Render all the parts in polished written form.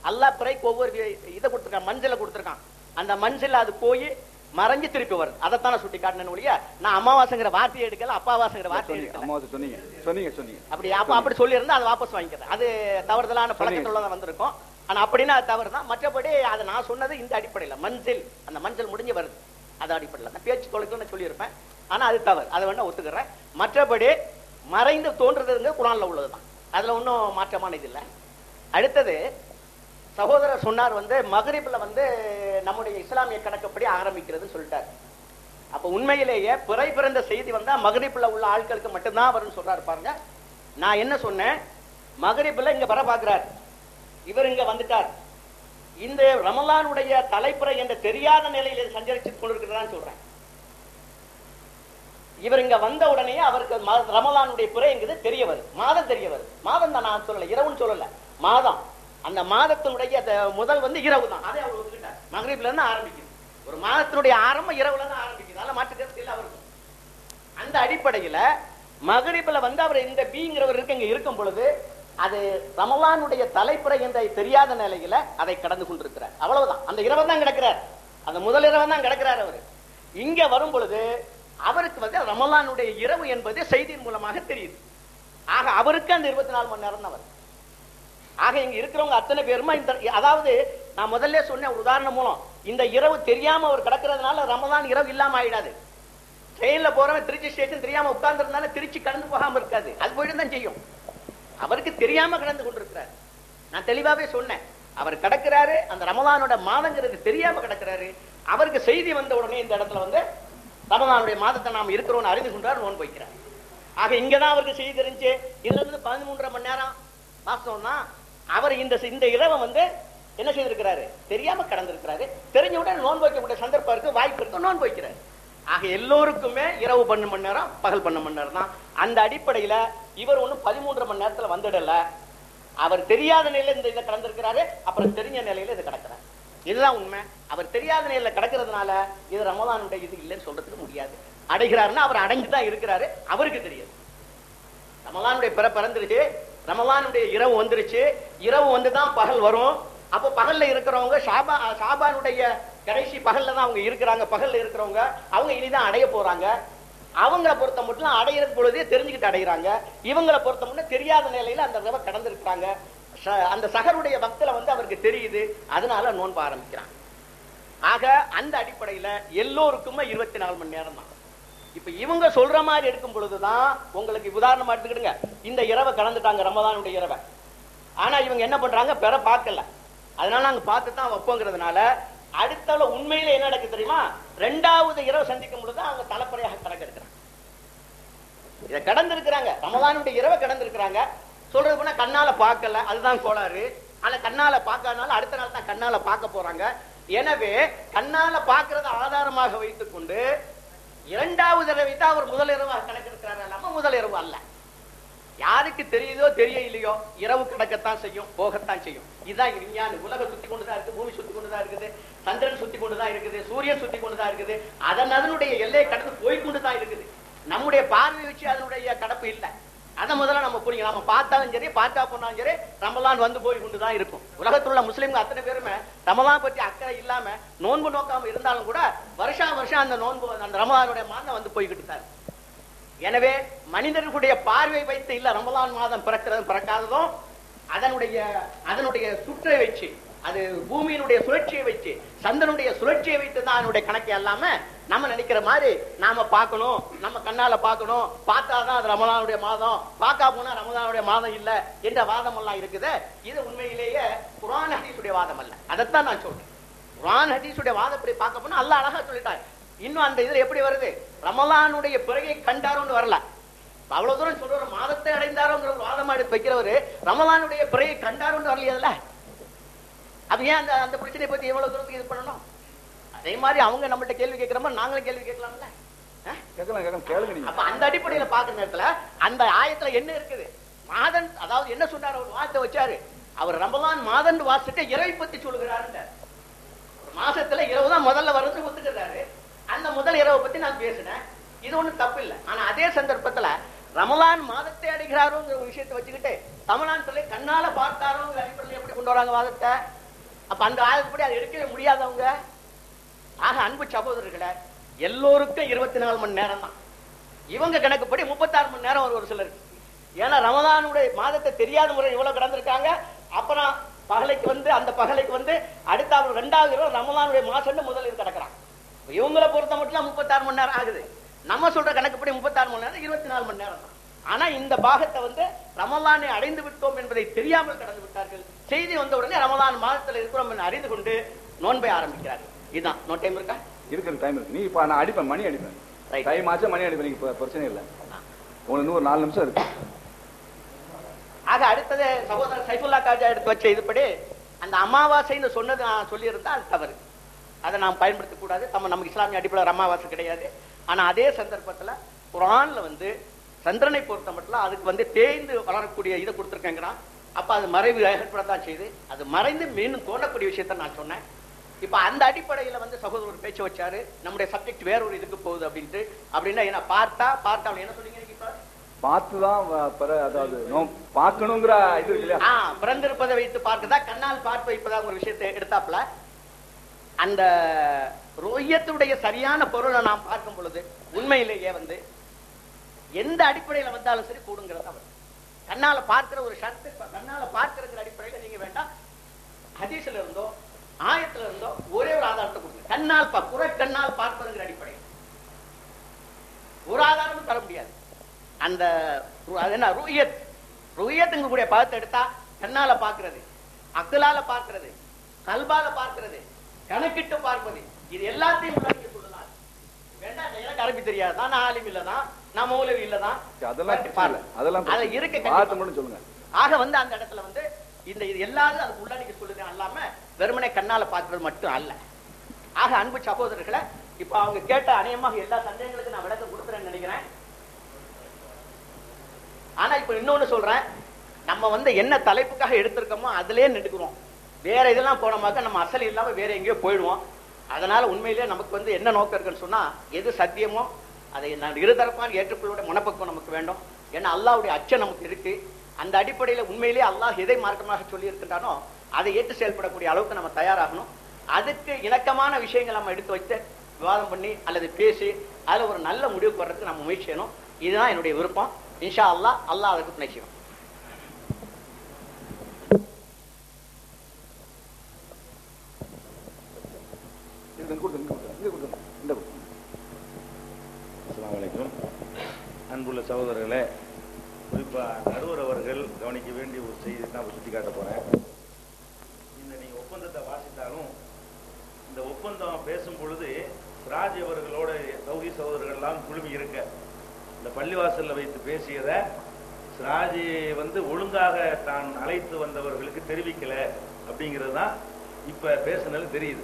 அல்லாஹ் பிறைக்கு ஒவ்வொரு இதை கொடுத்துருக்கான், மஞ்சளை கொடுத்துருக்கான். அந்த மஞ்சள் அது போய் மறைஞ்சு திருப்பி வருது. அதைத்தான் சுட்டி காட்டினேன் ஒழிய நான் அமாவாசைங்கிற வார்த்தையை எடுக்கல, அப்பாவாசைங்கிற வார்த்தையை எடுக்கல. அப்படி அப்படி சொல்லி இருந்தா அதை வாபஸ் வாங்கிக்கிறேன். அது தவறுதலான பழக்கத்துல வந்திருக்கும். ஆனா அப்படின்னா அது தவறு தான். மற்றபடி அதை நான் சொன்னது இந்த அடிப்படையில் மஞ்சள், அந்த மஞ்சள் முடிஞ்சு வருது, அது அடிப்படையில் நான் பேச்சு தொலைக்கணும்னு சொல்லியிருப்பேன். ஆனா அது தவறு, அதை வேணா ஒத்துக்கிறேன். மற்றபடி மறைந்து தோன்றுறதுங்க குர்ஆன்ல உள்ளதுதான், அதுல ஒன்றும் மாற்றமான இது இல்லை. அடுத்தது சகோதரர் சொன்னார் மகரிப்ல நம்முடைய இஸ்லாமிய கணக்குப்படி ஆரம்பிக்கிறதுன்னு சொல்லிட்டாரு. அப்ப உண்மையிலேயே பிறை பிறந்த செய்தி வந்தா மகரிப்ல உள்ள ஆட்களுக்கு மட்டும்தான் வரும்னு சொல்றாரு பாருங்க. நான் என்ன சொன்னேன், மகரிப்ல இங்க வர பாக்குறாரு, இவர் இங்க வந்துட்டார், இந்த ரமலானுடைய தலைப்புறை என்ற தெரியாத நிலையில் சஞ்சரிச்சு கொண்டிருக்கிறதான் சொல்றேன். இவர் இங்க வந்த உடனே அவருக்கு ரமலானுடைய பிறை என்கிறது தெரிய வருது, மாதம் தெரிய வருது. மாதம் தான், நான் சொல்லல இரவுன்னு சொல்லல, மாதம். அந்த மாதத்தினுடைய முதல் இரவு தான், அதை அவர் ஒத்துக்கிட்டார். மகரிப்ல இருந்து ஆரம்பிக்குது, ஒரு மாதத்தினுடைய ஆரம்பம் இரவுல இருந்து ஆரம்பிக்குது, அதெல்லாம் மாற்றுக்கிறது இல்லை அவருக்கு. அந்த அடிப்படையில மகரிப்ல அவர் இந்த பிங்கிறவர் இங்க இருக்கும் பொழுது அது ரமலானுடைய தலைப்புறை என்ற தெரியாத நிலையில அதை கடந்து கொண்டிருக்கிறார். அவ்வளவுதான், அந்த இரவு தான் கிடக்கிறார், அந்த முதல் இரவு தான் கிடக்கிறார். அவர் இங்க வரும் பொழுது அவருக்கு ரமலானுடைய இரவு என்பது செய்தியின் மூலமாக தெரியுது. ஆக அவருக்கு அந்த 24 மணி நேரம் தான் வருது. ஆக இங்க இருக்கிறவங்க அத்தனை பேருமா இந்த, அதாவது நான் முதல்ல சொன்ன உதாரணம் மூலம் இந்த இரவு தெரியாம அவர் கிடக்கிறதுனால ரமலான் இரவு இல்லாம ஆயிடாது. ட்ரெயின்ல போறவன் திருச்சி ஸ்டேஷன் தெரியாம உட்கார்ந்து இருந்தாலும் திருச்சி கடந்து போகாம இருக்காது, அது போயிட்டு தான் செய்யும். அவருக்கு தெரியாம கடந்து கொண்டிருக்கிறார். நான் தெளிவாவே சொன்னேன், அவர் கிடக்கிறாரு, அந்த ரமலானோட மாதங்கிறது தெரியாம கிடக்கிறாரு. அவருக்கு செய்தி வந்த உடனே இந்த இடத்துல ரமலானுடைய மாதத்தை நாம் இருக்கிறோம் அறிந்து கொண்டார், நோன்பு வைக்கிறார். ஆக இங்கதான் அவருக்கு செய்தி தெரிஞ்சு இதுல இருந்து 13.5 மணி நேரம் வாஸ்தவம்னா அவர் இந்த இரவை என்ன செய்திருக்கிறாரு, தெரியாம கடந்திருக்கிறாரு. தெரிஞ்ச உடனே நோன்பு வைக்கக்கூடிய சந்தர்ப்பம் இருக்கு, வாய்ப்பு இருக்கு, நோன்பு வைக்கிறாரு. ஆக எல்லோருக்குமே இரவு 12 மணி நேரம், பகல் 12 மணி நேரம் தான். அந்த அடிப்படையில இவர் 13.5 மணி நேரத்துல வந்துடல, அவர் தெரியாத நிலையில இந்த இதை கடந்திருக்கிறாரு, அப்புறம் தெரிஞ்ச நிலையில இது கடக்கிறார். இதுதான் உண்மை. அவர் தெரியாத நிலையில கடக்கிறதுனால இது ரமலானுடைய இது இல்லைன்னு சொல்றதுக்கு முடியாது. அடைகிறாருன்னா அவர் அடைஞ்சுதான் இருக்கிறாரு, அவருக்கு தெரியாது. ரமலானுடைய பிறந்துருச்சு, ரமலானுடைய இரவு வந்துருச்சு, இரவு வந்துதான் பகல் வரும். அப்ப பகல்ல இருக்கிறவங்க ஷாபானுடைய கடைசி பகல்ல தான் அவங்க இருக்கிறாங்க. பகல்ல இருக்கிறவங்க அவங்க இனிதான் அடைய போறாங்க. அவங்களை பொறுத்த மட்டும் அடையிறது பொழுதே தெரிஞ்சுக்கிட்டு அடைகிறாங்க. இவங்களை பொறுத்த மட்டும் தெரியாத நிலையில அந்த இரவை கடந்திருக்கிறாங்க. அந்த சகருடைய பக்தில அவருக்கு தெரியுது, அதனால நோன்பு ஆரம்பிக்கிறாங்க. ஆக அந்த அடிப்படையில எல்லோருக்குமே 24 மணி நேரம் தான். இப்ப இவங்க சொல்ற மாதிரி எடுக்கும் பொழுதுதான் உங்களுக்கு உதாரணமா எடுத்துக்கிடுங்க, இந்த இரவை கடந்துட்டாங்க, ரமலானுடைய இரவை. ஆனா இவங்க என்ன பண்றாங்க, பெற பார்க்கல, அதனால நாங்க பார்த்து தான் வைப்போங்கிறதுனால அடுத்த உண்மையில என்ன நடக்கு தெரியுமா, 2வது இரவு சந்திக்கும் பொழுதுதான் அவங்க தலைப்பறையாக கணக்கெடுக்கிறாங்க. இதை கடந்திருக்கிறாங்க, ரமலானுடைய இரவை கடந்திருக்கிறாங்க. சொல்றது போனா கண்ணால பார்க்கல, அதுதான் கோளாறு. ஆனா கண்ணால பார்க்கறதுனால அடுத்த நாள் தான் கண்ணால பார்க்க போறாங்க. எனவே கண்ணால பார்க்கறத ஆதாரமாக வைத்துக் கொண்டு 2வது இரவை தான் அவர் முதல் இரவாக கணக்கெடுக்கிறார், முதல் இரவு அல்ல. யாருக்கு தெரியுதோ தெரியலையோ இரவு கிடக்கத்தான் செய்யும், போகத்தான் செய்யும். இதுதான் விஞ்ஞானம். உலகம் சுத்தி கொண்டுதான் இருக்கு, பூமி சுத்தி கொண்டுதான் இருக்குது, சந்திரன் சுத்தி கொண்டுதான் இருக்குது, சூரியன் சுத்தி கொண்டுதான் இருக்குது. அதனுடைய எல்லையை கடந்து போய்கொண்டுதான் இருக்குது. நம்முடைய பார்வை வச்சு அதனுடைய கடப்பு இல்லை. அதை முதல்ல நம்ம புரியும். நம்ம பார்த்தாலும் சரி, பார்த்தா போனாலும் சரி, ரமலான் போய் கொண்டுதான் இருக்கும். உலகத்தில் உள்ள முஸ்லிம்கள் அத்தனை பேருமே ரமலான் பற்றி அக்கறை இல்லாம நோன்பு நோக்காம இருந்தாலும் கூட வருஷம் அந்த நோன்பு, அந்த ரமலானுடைய மாதம் போய்கிட்டு தான். எனவே மனிதர்களுடைய பார்வை வைத்து இல்ல ரமலான் மாதம் பிறக்கிறது பிறக்காததும் அதனுடைய சுற்றை வச்சு, அது பூமியினுடைய சுழற்சியை வச்சு, சந்திரனுடைய சுழற்சியை வைத்து தான் அதனுடைய கணக்கை இல்லாம நம்ம நினைக்கிற மாதிரி நாம பார்க்கணும், நம்ம கண்ணால பார்க்கணும், பார்த்தாதான் அது ரமலானுடைய மாதம், பார்க்க போனா ரமலானுடைய மாதம் இல்ல என்ற வாதம் எல்லாம் இருக்குது. இது உண்மையிலேயே குர்ஆன் ஹதீஸுடைய வாதம் அல்ல. அதைத்தான் நான் சொல்றேன். குர்ஆன் ஹதீஸுடைய வாதப்படி பார்க்க போனா அல்லாஹ் அழகா சொல்லிட்டார். இன்னும் அந்த இதுல எப்படி வருது, ரமலானுடைய பிறையை கண்டாரோன்னு வரல. அவ்வளவு தூரம் சொல்ற மாதத்தை அடைந்தாரோங்கிற வாதமா எடுத்து வைக்கிறவரு ரமலானுடைய பிறையை கண்டாரோன்னு வரலையா? அது ஏன் அந்த பிரச்சனையை பத்தி எவ்வளவு தூரத்துக்கு இது பண்ணணும்? அதே மாதிரி அவங்க நம்மள்ட்ட கேள்வி கேட்கிற மாதிரி நாங்களும் கேள்வி கேட்கலாம்ல. அப்ப அந்த அடிப்படையில பாக்குற நேரத்துல அந்த ஆயத்துல என்ன இருக்குது, மாதன் அதாவது என்ன சொன்னார், அவர் வார்த்தை வச்சாரு, அவர் ரமலான் மாதன் வாசிட்டு இரவை பத்தி சொல்லுகிறாரு. மாசத்துல இரவு தான் முதல்ல வருது ஒத்துக்கிறாரு. அந்த முதல் இரவை பத்தி நான் பேசினேன், இது ஒண்ணும் தப்பு இல்லை. ஆனா அதே சந்தர்ப்பத்துல ரமலான் மாதத்தை அடைகிறாரோங்கிற விஷயத்தை வச்சுக்கிட்டு தமிழ்நாட்டில் கண்ணால பார்த்தாரோங்கிற அடிப்படையில் எப்படி கொண்டு வராங்க வாதத்தை? அப்ப அந்த ஆயத்தப்படி அதை எடுக்கவே முடியாதவங்க. ஆக அன்பு சகோதரர்களை, எல்லோருக்கும் 24 மணி நேரம் தான். இவங்க கணக்குப்படி 36 மணி நேரம் ஒரு சிலருக்கு. ஏன்னா ரமலானுடைய மாதத்தை தெரியாத முறை இவ்வளவு கடந்திருக்காங்க. அப்புறம் பகலைக்கு வந்து அந்த பகலைக்கு வந்து அடுத்த 2வது இரவு ரமலானுடைய மாசம் முதலில் கிடக்குறான். இவங்களை பொறுத்த மட்டும் 36 மணி நேரம் ஆகுது. நம்ம சொல்ற கணக்குப்படி 36 மணி நேரம் 24 மணி நேரம் தான். ஆனா இந்த பாகத்தை வந்து ரமலானை அடைந்து விட்டோம் என்பதை தெரியாமல் கடந்து விட்டார்கள். செய்தி வந்த உடனே ரமலான் மாதத்தில் இருக்கிறோம் என்று அறிந்து கொண்டு நோன்பை ஆரம்பிக்கிறார்கள். இதுதான். நோ டைம் இருக்கா? இருக்கு, டைம் இருக்கு. நீ இப்ப நான் அடிப்பேன், மணி அடிப்பேன். டைம் ஆச்சு, மணி அடிப்பேன். நீங்க பிரச்சனை இல்லை. உங்களுக்கு ஒரு 4 நிமிஷம் இருக்கு. ஆக அடுத்தது சகோதரர் சைஃபுல்லா காஜா எடுத்து வச்ச இதுபடி அந்த அமாவாசைன்னு சொன்னது நான் சொல்லியிருந்தா அது தவறு. அதை நாம் பயன்படுத்த கூடாது. நமக்கு இஸ்லாமிய அடிப்படையில் அமாவாசை கிடையாது. ஆனா அதே சந்தர்ப்பத்துல குர்ஆன்ல வந்து சந்திரனை பொறுத்த மட்டும் அதுக்கு வந்து தேய்ந்து வளரக்கூடிய இதை கொடுத்துருக்கேங்கிறான். அப்ப அது மறைவு ஏற்படத்தான் செய்து அது மறைந்து மீண்டும் தோன்றக்கூடிய விஷயத்த நான் சொன்னேன். இப்ப அந்த அடிப்படையில வந்து சகோதரர் பேச்சு வச்சாரு, நம்முடைய சப்ஜெக்ட் வேற ஒரு இதுக்கு போகுது அப்படின்ட்டு. அப்படின்னா என்ன பார்த்தாலும் என்ன சொன்னீங்க? பார்த்துதான், அதாவது பார்க்கணுங்கிற இது இல்லையா? பிறந்திருப்பதை வைத்து பார்க்கதா, கண்ணால் பார்த்து வைப்பதா ஒரு விஷயத்தை எடுத்தாப்புல அந்த ருய்யத்துடைய சரியான பொருளை நாம் பார்க்கும் பொழுது உண்மையிலேயே வந்து எந்த அடிப்படையில வந்தாலும் சரி கூடுங்கிறத அவர் கண்ணால பார்க்கிற ஒரு ஷர்த்து. கண்ணால பார்க்கிற அடிப்படையில நீங்க வேண்டாம் ஹதீஸ்ல இருந்தோ ஆயத்துல இருந்தோ ஒரே ஒரு ஆதாரத்தை கொடுங்க. கண்ணால் கண்ணால் பார்ப்பதுங்கிற அடிப்படையில் ஒரு ஆதாரமும் தர முடியாது. அந்த என்ன ருய்யத்துங்க கூடிய பதத்தை எடுத்தா கண்ணால பார்க்கிறது, அக்கலால பார்க்கிறது, கல்பால பார்க்கிறது, கணக்கிட்டு பார்ப்பது, இது எல்லாத்தையும் உள்ளடக்கி சொல்லலாம். வேண்டாம் எனக்கு அரபி தெரியாதான், நான் ஆலிம் இல்லதான், நான் மௌலவி இல்லதான், அதெல்லாம் இருக்க சொல்லுங்க. ஆக வந்து அந்த இடத்துல வந்து இந்த இது எல்லாரும் அதுக்கு உள்ளடக்கி சொல்லுது அல்லாம வெறுமனே கண்ணால பார்க்கிறது மட்டும் அல்ல. ஆக அன்பு சகோதரர்களை, இப்ப அவங்க கேட்ட அநேகமாக எல்லா சந்தேகங்களுக்கும் நான் விளக்கம் கொடுக்குறேன்னு நினைக்கிறேன். ஆனா இப்ப இன்னொன்னு சொல்றேன், நம்ம வந்து என்ன தலைப்புக்காக எடுத்திருக்கோமோ அதுலயே நின்றுக்கிறோம். வேற இதெல்லாம் போனோமாக்க நம்ம அசல் இல்லாம வேற எங்கேயோ போயிடுவோம். அதனால உண்மையிலேயே நமக்கு வந்து என்ன நோக்கம் இருக்குன்னு சொன்னா, எது சத்தியமோ அதை நான் இருதரப்பான ஏற்றுக்கொள்ள மனப்பக்குவம் நமக்கு வேண்டும். ஏன்னா அல்லாஹ்வுடைய அச்சம் நமக்கு இருக்கு. அந்த அடிப்படையில உண்மையிலேயே அல்லாஹ் எதை மார்க்கமாக சொல்லி இருக்கின்றானோ அதை ஏற்று செயல்படக்கூடிய அளவுக்கு நம்ம தயாராகணும். அதுக்கு இணக்கமான விஷயங்கள் நம்ம எடுத்து வைத்து விவாதம் பண்ணி அல்லது பேசி அதுல ஒரு நல்ல முடிவுக்கு வர்றதுக்கு நம்ம முயற்சி செய்யணும். இதுதான் என்னுடைய விருப்பம். இன்ஷா அல்லாஹ் அல்லாஹ் அதுக்கு துணை செய்யும். அன்புள்ள சகோதரர்களே, குறிப்பா நடுவர் அவர்கள் கவனிக்க வேண்டிய ஒரு செய்தி தான் சுட்டி காட்ட போறேன். இந்த நீங்க ஒப்பந்தத்தை வாசித்தாலும் இந்த ஒப்பந்தம் பேசும் பொழுது ராஜ் அவர்களோட தௌஹி சகோதரர்கள் எல்லாம் குழுமி இருக்க இந்த பள்ளிவாசல்ல வைத்து பேசியத சிராஜி வந்து ஒழுங்காக தான் அழைத்து வந்தவர்களுக்கு தெரிவிக்கல அப்படிங்கிறது தான் இப்ப பேசுனது தெரியுது.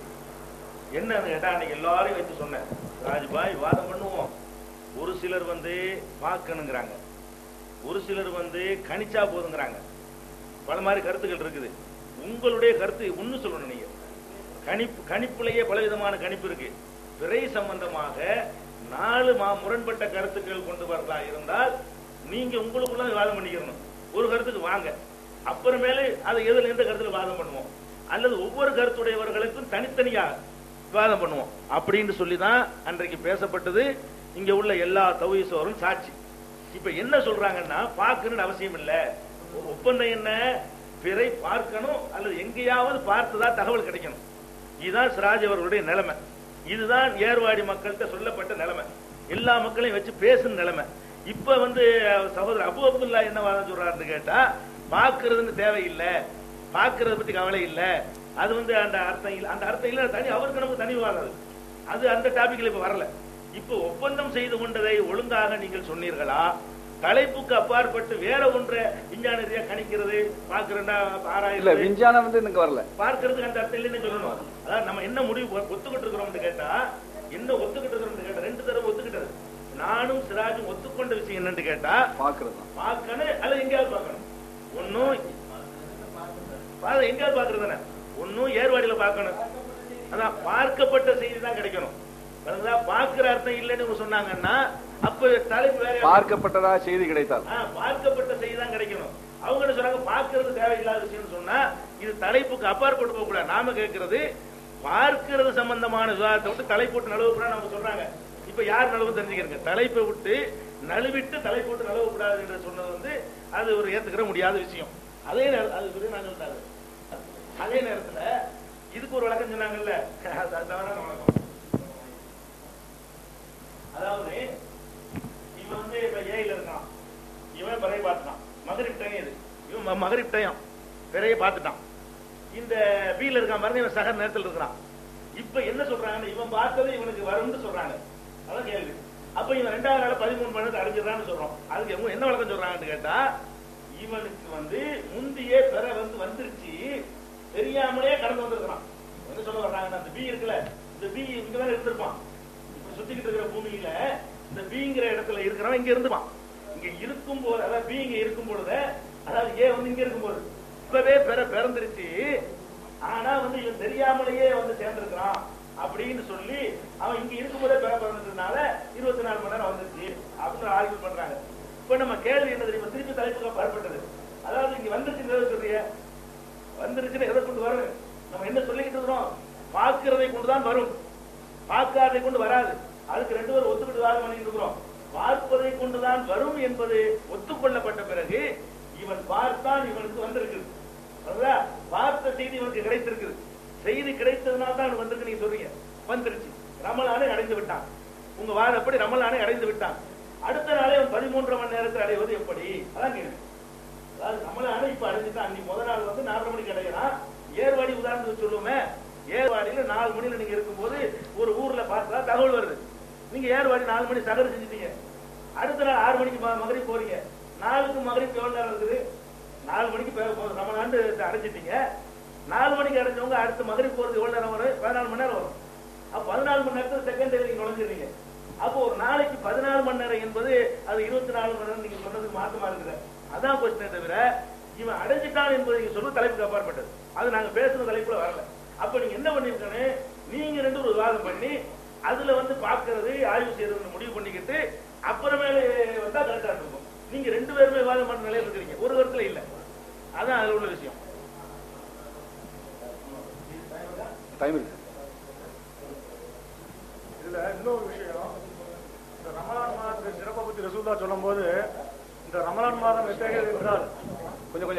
என்னன்னு கேட்டா அன்னைக்கு எல்லாரையும் வச்சு சொன்னேன், ராஜ்பாய் வாதம் பண்ணுவோம். ஒரு சிலர் வந்து பார்க்கணுங்கிறாங்க, ஒரு சிலர் வந்து கணிச்சா போதுங்கிறாங்க. பல மாதிரி கருத்துக்கள் இருக்குது. உங்களுடைய கருத்து ஒண்ணு சொல்லணும். நீங்க கணிப்புலேயே பலவிதமான கணிப்பு இருக்கு. பிறை சம்பந்தமாக 4 முரண்பட்ட கருத்துக்கள் கொண்டு வரதா இருந்தால் நீங்க உங்களுக்குள்ள வாதம் பண்ணிக்கணும். ஒரு கருத்துக்கு வாங்க, அப்புறமேலே அதை எதுல எந்த கருத்துல வாதம் பண்ணுவோம், அல்லது ஒவ்வொரு கருத்துடையவர்களுக்கும் தனித்தனியா விவாதம் பண்ணுவோம் அப்படின்னு சொல்லிதான் அன்றைக்கு பேசப்பட்டது. இங்க உள்ள எல்லா தௌஹீஸோரும் சாட்சி. இப்ப என்ன சொல்றாங்கன்னா, பார்க்கணும்னு அவசியம் இல்ல, ஒப்பந்தம் என்ன, பிறை பார்க்கணும் அல்லது எங்கேயாவது பார்த்ததா தகவல் கிடைக்கணும். இதுதான் சிராஜ் அவர்களுடைய நிலைமை. இதுதான் ஏர்வாடி மக்கள்கிட்ட சொல்லப்பட்ட நிலைமை, எல்லா மக்களையும் வச்சு பேசும் நிலைமை. இப்ப வந்து சகோதரர் அபு அப்துல்லா என்ன வாதம் சொல்றாருன்னு கேட்டா, பாக்குறதுன்னு தேவையில்லை, பாக்குறத பத்தி கவலை இல்லை, அது வந்து அந்த அர்த்தம் இல்லை, அந்த அர்த்தம் இல்லை, தனி அவருக்கு நமக்கு தனி வாதம். அது அந்த டாபிக்ல இப்ப வரல. இப்ப ஒப்பந்தம் செய்து கொண்டதை ஒழுங்காக நீங்கள் சொன்னீர்களா, தலைப்புக்கு அப்பாற்பட்டு வேற ஒன்றை விஞ்ஞான ரீதியா கணிக்கிறது பாக்குறா ஆராயில விஞ்ஞானம் வந்து எனக்கு வரல, பார்க்கறதுக்கு அந்த அர்த்தம் இல்லைன்னு சொல்லணும். அதாவது நம்ம என்ன முடிவு ஒத்துக்கிட்டு இருக்கிறோம் கேட்டா, என்ன ஒத்துக்கிட்டு இருக்கிறோம் கேட்டா 2 தடவை ஒத்துக்கிட்டது. நானும் சிராஜும் ஒத்துக்கொண்ட விஷயம் என்னன்னு கேட்டா, பார்க்கணும் அல்லது எங்கேயாவது பார்க்கணும். ஒன்னும் எங்கேயாவது பாக்குறது தானே, ஒன்னும் ஏர்வாடியில பார்க்கணும், அதான் பார்க்கப்பட்ட செய்தி தான் கிடைக்கணும். பார்க்கிற அர்த்தம் இல்லைன்னு சொன்னாங்கன்னா அப்ப தலைப்பு வேற, பார்க்கப்பட்டதா செய்தி கிடைத்தால் பார்க்கப்பட்ட செய்தி தான் கிடைக்கணும். அவங்க என்ன சொன்னாங்க, பார்க்கறது தேவையில்லாத விஷயம் சொன்னா இது தலைப்புக்கு அப்பாற்பட்டு போக கூடாது. நாம கேட்கிறது பார்க்கிறது சம்பந்தமான விவாதத்தை விட்டு தலை போட்டு நழுவ கூடாது நம்ம சொல்றாங்க. இப்ப யார் நழுவு தெரிஞ்சுக்கிறீங்க? தலைப்பை விட்டு நழுவிட்டு தலை போட்டு நழுவ கூடாது என்று சொன்னது அது ஒரு ஏத்துக்கிற முடியாத விஷயம். அதே நேரத்தில் நான் சொல்றாரு, அதே நேரத்துல இதுக்கு ஒரு வழக்கம் சொன்னாங்கல்ல, தவறான வழக்கம். அதாவது இவன் இப்ப ஏயில இருக்கான், இவன் பிறைய பார்த்துட்டான், மகரிப் டைம் இது, இவன் மகரிப் டைம் பிறைய பார்த்துட்டான். இந்த பீல இருக்கான் பாருங்க, இவன் சகர் நேரத்தில் இருக்கிறான். இப்ப என்ன சொல்றாங்க, இவன் பார்த்தது இவனுக்கு வரும்னு சொல்றாங்க. அதான் கேள்வி. அப்ப இவன் 2வது நாள் 13 மணி நேரத்தில் அடைஞ்சிடறான்னு சொல்றோம். அதுக்கு என்ன வழக்கம் சொல்றாங்கன்னு கேட்டா, இவனுக்கு முந்தைய பெற வந்துருச்சு, தெரியாமலே கடந்து வந்திருக்கிறான். என்ன சொல்ல வர்றாங்கன்னா, இந்த பி இருக்குல்ல, இந்த பி இங்கதான் இருந்திருப்பான். இப்ப சுத்திக்கிட்டு இருக்கிற பூமியில இந்த பிங்கிற இடத்துல இருக்கிறவன் இங்க இருந்துப்பான். இங்க இருக்கும் போது, அதாவது பி இங்க இருக்கும் பொழுது, அதாவது ஏ இங்க இருக்கும் போது இப்பவே பிறந்துருச்சு, ஆனா இவன் தெரியாமலேயே சேர்ந்திருக்கிறான் அப்படின்னு சொல்லி அவன் இங்க இருக்கும் போதே பிறந்ததுனால 24 மணி நேரம் வந்துருச்சு அப்படின்னு ஆர்கியூ பண்றாங்க. இப்ப நம்ம கேள்வி என்ன தெரியுமா, திருப்பி தலைப்புக்கு பரப்பட்டது. அதாவது இங்க வந்துருச்சுன்னு சொல்றிய, வந்துருச்சுன்னு எதை கொண்டு வரும்? நம்ம என்ன சொல்லிக்கிட்டு இருக்கிறோம், பார்க்கிறதை கொண்டுதான் வரும், பார்க்காததை கொண்டு வராது. அதுக்கு 2 பேரும் ஒத்துக்கிட்டு வாதம் பண்ணிட்டு இருக்கிறோம். பார்ப்பதை கொண்டுதான் வரும் என்பது ஒத்துக்கொள்ளப்பட்ட பிறகு இவன் பார்த்தான், இவனுக்கு வந்திருக்குது. பார்த்த செய்தி இவனுக்கு கிடைத்திருக்குது. செய்தி கிடைத்ததுனால தான் வந்திருக்கு. நீங்க சொல்றீங்க வந்துருச்சு, ரமலானை அடைந்து விட்டான். உங்க வாதப்படி ரமலானை அடைந்து விட்டான். அடுத்த நாளே 13 மணி நேரத்தில் அடைவது எப்படி? அதான் கேள்வி. அதாவது ரமலானை இப்ப அடைஞ்சுட்டான். அன்னைக்கு முதல் நாள் 4 மணிக்கு அடையலாம். ஏர்வாடி உதாரணத்துக்கு சொல்லுவோமே, ஏர்வாடியில 4 மணில நீங்க இருக்கும்போது ஒரு ஊர்ல பார்த்தா தகவல் வருது, நீங்க ஏர்வாடி 4 மணி சகர் செஞ்சுட்டீங்க. அடுத்த நாள் 6 மணிக்கு மகரிப் போறீங்க. 4க்கு மகரிப் எவ்வளவு நேரம் இருக்குது? 4 மணிக்கு ரமலான் அடைஞ்சிட்டீங்க. 4 மணிக்கு அடைஞ்சவங்க அடுத்த மகரிப் போறது எவ்வளவு நேரம் வரும்? 14 மணி நேரம் வரும். அப்ப 14 மணி நேரத்தில் செகண்ட் டே நீங்க நுழைஞ்சிருக்கீங்க. அப்போ ஒரு நாளைக்கு 14 மணி நேரம் என்பது அது 24 மணி நேரம் நீங்க சொன்னதுக்கு மாற்றமா இருக்குது. அதான் கொஸ்டினே தவிர இவன் அடைஞ்சிட்டான் என்பது நீங்க சொல்ற தலைப்புக்கு அப்பாற்பட்டது. அது நாங்க பேசுற தலைப்புல வரல. அப்ப நீங்க என்ன பண்ணிருக்கீங்க, நீங்க 2 ஒரு விவாதம் பண்ணி அதுல பாக்குறது ஆய்வு செய்யறது முடிவு பண்ணிக்கிட்டு அப்புறமேல வந்தா கரெக்டா இருக்கும். நீங்க 2 பேருமே விவாதம் பண்ண நிலையில இருக்கிறீங்க, ஒரு கருத்துல இல்ல. அதான் அதுல உள்ள விஷயம். இதுல இன்னொரு விஷயம், இந்த ரமலான் மாதத்தை சிறப்பை பத்தி ரசூலுல்லாஹ் சொல்லும் போது, இந்த ரமலான் மாதம் எத்தகையது என்றால் கொஞ்சம்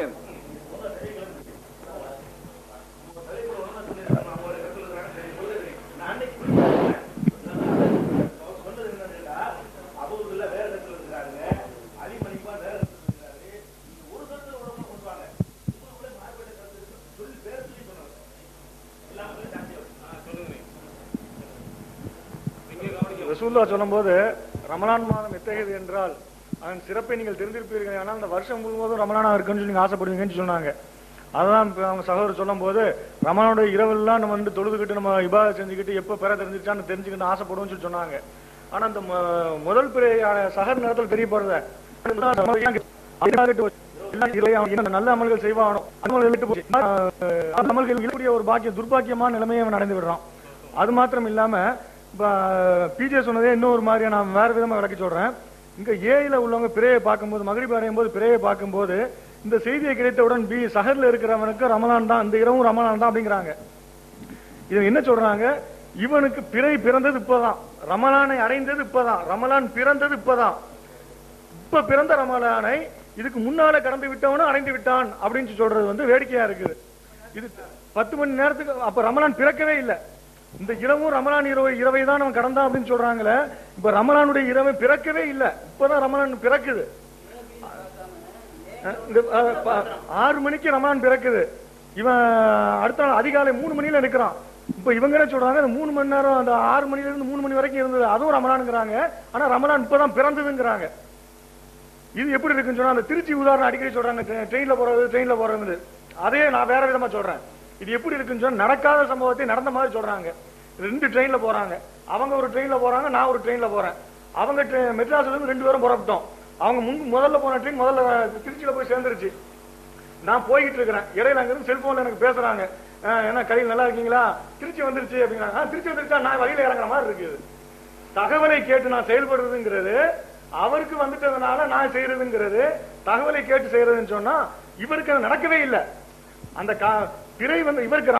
ரசூலுல்லாஹ் சொல்லும் போது, ரமலான் மாதம் எத்தகையது என்றால் அதன் சிறப்பை நீங்கள் தெரிந்திருப்பீர்கள், ஆனால் அந்த வருஷம் முழுவதும் ரமலானா இருக்குன்னு சொல்லி நீங்க ஆசைப்படுவீங்கன்னு சொன்னாங்க. அதான் அவங்க சகோதரர் சொல்லும் போது, ரமலானுடைய இரவெல்லாம் நம்ம தொழுதுகிட்டு நம்ம இபாதத் செஞ்சுக்கிட்டு எப்ப பெற தெரிஞ்சிருச்சான்னு தெரிஞ்சுக்கிட்டு ஆசைப்படுவோம்னு சொல்லி சொன்னாங்க. ஆனா அந்த முதல் பிறை சகர் நேரத்தில் தெரிய போறத நல்ல அமல்கள் செய்வானோ அமல்கள் ஒரு பாக்கியம் துர்பாக்கியமான நிலைமையை அவன் அடைந்து விடுறான். அது மாத்திரம் இல்லாம பிஜே சொன்னதே இன்னொரு மாதிரியா நான் வேற விதமா விளக்கி சொல்றேன். இங்க ஏயில உள்ளவங்க பிறையை பார்க்கும்போது, மகரிப் அடையும் போது பிறையை பார்க்கும்போது, இந்த செய்தியை கிடைத்தவுடன் பி சஹர்ல இருக்கிறவனுக்கு ரமலான் தான், இந்த இரவும் ரமலான் தான் அப்படிங்கிறாங்க. இது என்ன சொல்றாங்க, இவனுக்கு பிறை பிறந்தது இப்பதான், ரமலானை அடைந்தது இப்பதான், ரமலான் பிறந்தது இப்பதான், இப்ப பிறந்த ரமலானை இதுக்கு முன்னால கடந்து விட்டவனும் அடைந்து விட்டான் அப்படின்னு சொல்றது வேடிக்கையா இருக்குது. இது 10 மணி நேரத்துக்கு அப்ப ரமலான் பிறக்கவே இல்லை. இந்த இரவும் ரமலான் இரவை தான் நம்ம கடந்தான் அப்படின்னு சொல்றாங்களே, இப்ப ரமலானுடைய இரவை பிறக்கவே இல்லை, இப்பதான் ரமலான் பிறக்குது. 6 மணிக்கு ரமலான் பிறக்குது, இவன் அடுத்த நாள் அதிகாலை 3 மணியில இருக்கிறான். இப்ப இவங்க என்ன சொல்றாங்க, 3 மணி நேரம் அந்த 6 மணில இருந்து 3 மணி வரைக்கும் இருந்தது அதுவும் ரமலான்ங்கிறாங்க. ஆனா ரமலான் இப்பதான் பிறந்ததுங்கிறாங்க. இது எப்படி இருக்குன்னு சொன்னா, அந்த திருச்சி உதாரணம் அடிக்கடி சொல்றாங்க, ட்ரெயின்ல போறது. அதே நான் வேற விதமா சொல்றேன். இது எப்படி இருக்குன்னு சொன்னா, நடக்காத சம்பவத்தை நடந்த மாதிரி சொல்றாங்க. 2 ட்ரெயின்ல போறாங்க, அவங்க ஒரு ட்ரெயின்ல போறாங்க, நான் ஒரு ட்ரெயின்ல போறேன். அவங்க மெட்ராஸ்ல இருந்து 2 பேரும் புறப்பட்டோம். அவங்க முதல்ல போன ட்ரெயின் முதல்ல திருச்சியில போய் சேர்ந்துருச்சு. நான் போய்கிட்டு இருக்கிறேன், இடையில அங்க இருந்து செல்போன்ல எனக்கு பேசுறாங்க, என்ன கையில் நல்லா இருக்கீங்களா, திருச்சி வந்துருச்சு அப்படிங்கிறாங்க. திருச்சி வந்துருச்சா, நான் வழியில இறங்குற மாதிரி இருக்குது. தகவலை கேட்டு நான் செயல்படுறதுங்கிறது அவருக்கு வந்துட்டதுனால நான் செய்யறதுங்கிறது, தகவலை கேட்டு செய்யறதுன்னு சொன்னா இவருக்கு அது நடக்கவே இல்லை. அந்த பிறை வந்து இவருக்கு